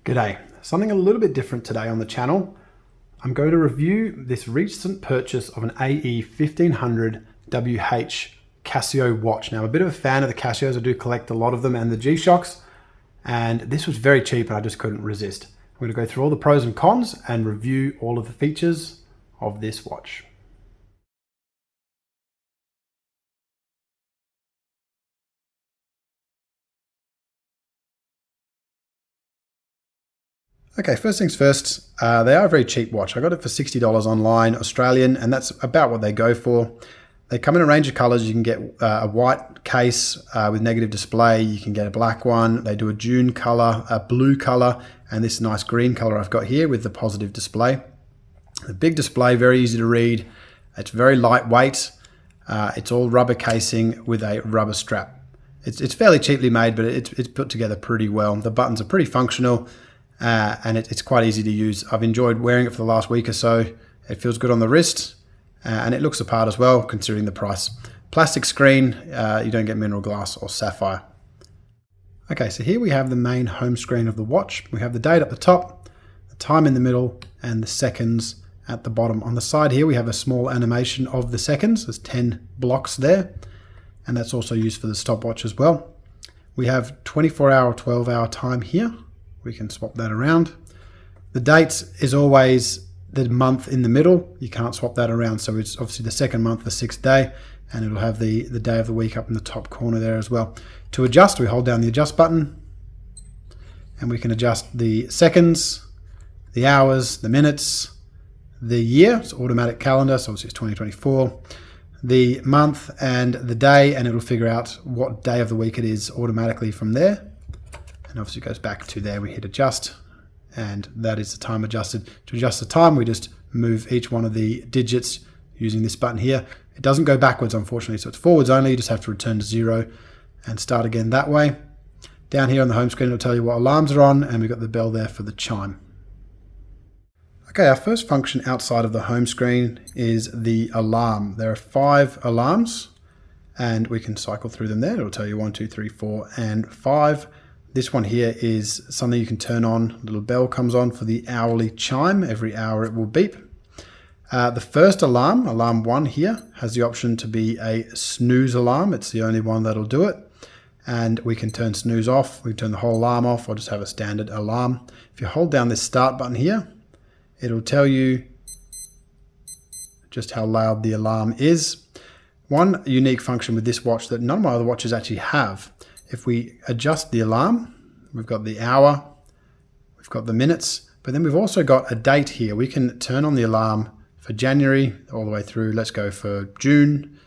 G'day. Something a little bit different today on the channel. I'm going to review this recent purchase of an AE 1500 WH Casio watch. Now, I'm a bit of a fan of the Casios. I do collect a lot of them and the G-Shocks, and this was very cheap and I just couldn't resist. I'm going to go through all the pros and cons and review all of the features of this watch. Okay, first things first, they are a very cheap watch. I got it for $60 online, Australian, and that's about what they go for. They come in a range of colors. You can get a white case with negative display. You can get a black one. They do a June color, a blue color, and this nice green color I've got here with the positive display. The big display, very easy to read. It's very lightweight. It's all rubber casing with a rubber strap. It's fairly cheaply made, but it's put together pretty well. The buttons are pretty functional. And it's quite easy to use. I've enjoyed wearing it for the last week or so. It feels good on the wrist, and it looks the part as well, considering the price. Plastic screen, you don't get mineral glass or sapphire. Okay, so here we have the main home screen of the watch. We have the date at the top, the time in the middle, and the seconds at the bottom. On the side here, we have a small animation of the seconds. There's 10 blocks there, and that's also used for the stopwatch as well. We have 24-hour, 12-hour time here. We can swap that around. The date is always the month in the middle. You can't swap that around. So it's obviously the second month, the 6th day, and it'll have the day of the week up in the top corner there as well. To adjust, we hold down the adjust button, and we can adjust the seconds, the hours, the minutes, the year. It's automatic calendar, so obviously it's 2024. The month and the day, and it'll figure out what day of the week it is automatically from there. And obviously it goes back to there. We hit adjust, and that is the time adjusted. To adjust the time, we just move each one of the digits using this button here. It doesn't go backwards, unfortunately, so it's forwards only. You just have to return to 0 and start again that way. Down here on the home screen, it'll tell you what alarms are on, and we've got the bell there for the chime. Okay, our first function outside of the home screen is the alarm. There are 5 alarms, and we can cycle through them there. It'll tell you 1, 2, 3, 4, and 5. This one here is something you can turn on. A little bell comes on for the hourly chime. Every hour it will beep. The first alarm, alarm 1 here, has the option to be a snooze alarm. It's the only one that'll do it. And we can turn snooze off. We can turn the whole alarm off, or just have a standard alarm. If you hold down this start button here, it'll tell you just how loud the alarm is. One unique function with this watch that none of my other watches actually have. If we adjust the alarm, we've got the hour, we've got the minutes, but then we've also got a date here. We can turn on the alarm for January all the way through. Let's go for June,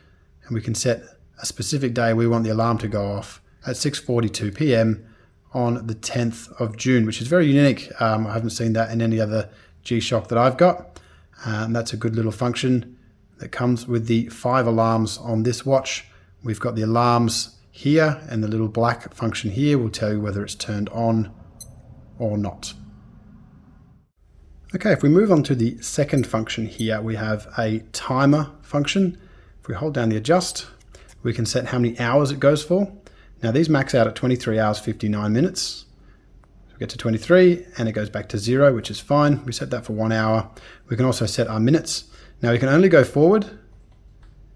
and we can set a specific day we want the alarm to go off at 6:42 p.m. on the 10th of June, which is very unique. I haven't seen that in any other G-Shock that I've got. And that's a good little function that comes with the 5 alarms on this watch. We've got the alarms here, and the little black function here will tell you whether it's turned on or not. Okay, if we move on to the second function here, we have a timer function. If we hold down the adjust, we can set how many hours it goes for. Now these max out at 23 hours 59 minutes. We get to 23 and it goes back to 0, which is fine. We set that for 1 hour. We can also set our minutes. Now we can only go forward.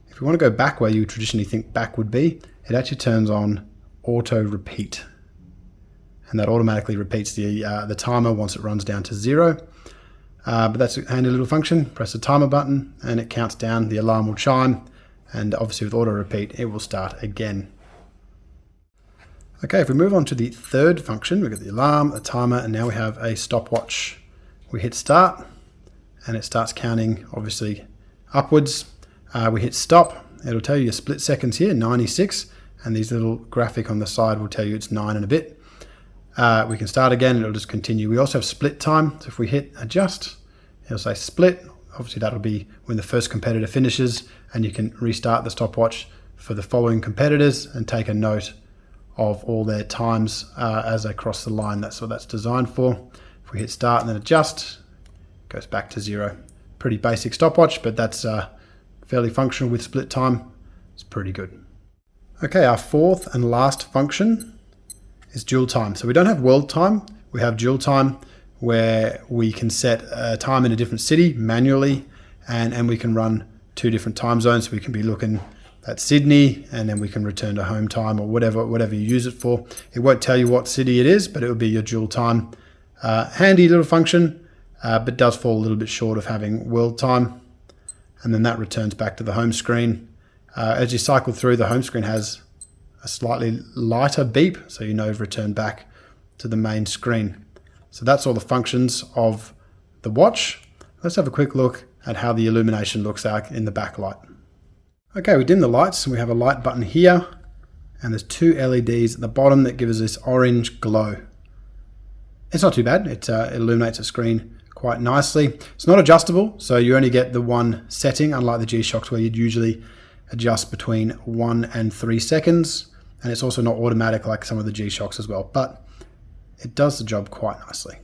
If we want to go back where you traditionally think back would be, it actually turns on auto repeat, and that automatically repeats the timer once it runs down to 0. But that's a handy little function. Press the timer button and it counts down. The alarm will chime, and obviously with auto repeat it will start again. Okay, if we move on to the third function, we've got the alarm, the timer, and now we have a stopwatch. We hit start and it starts counting obviously upwards. We hit stop. It'll tell you your split seconds here, 96, and these little graphic on the side will tell you it's 9 and a bit. We can start again, and it'll just continue. We also have split time, so if we hit adjust, it'll say split. Obviously that'll be when the first competitor finishes, and you can restart the stopwatch for the following competitors and take a note of all their times as they cross the line. That's what that's designed for. If we hit start and then adjust, it goes back to 0. Pretty basic stopwatch, but that's fairly functional with split time. It's pretty good. Okay, our fourth and last function is dual time. So we don't have world time. We have dual time, where we can set a time in a different city manually, and we can run 2 different time zones. We can be looking at Sydney, and then we can return to home time or whatever you use it for. It won't tell you what city it is, but it will be your dual time. Handy little function, but does fall a little bit short of having world time. And then that returns back to the home screen. As you cycle through, the home screen has a slightly lighter beep, so you know you've returned back to the main screen. So that's all the functions of the watch. Let's have a quick look at how the illumination looks like in the backlight. Okay, we dim the lights, and we have a light button here, and there's 2 LEDs at the bottom that give us this orange glow. It's not too bad. It illuminates the screen quite nicely. It's not adjustable, so you only get the one setting, unlike the G-Shocks where you'd usually adjust between 1 and 3 seconds. And it's also not automatic like some of the G-Shocks as well, but it does the job quite nicely.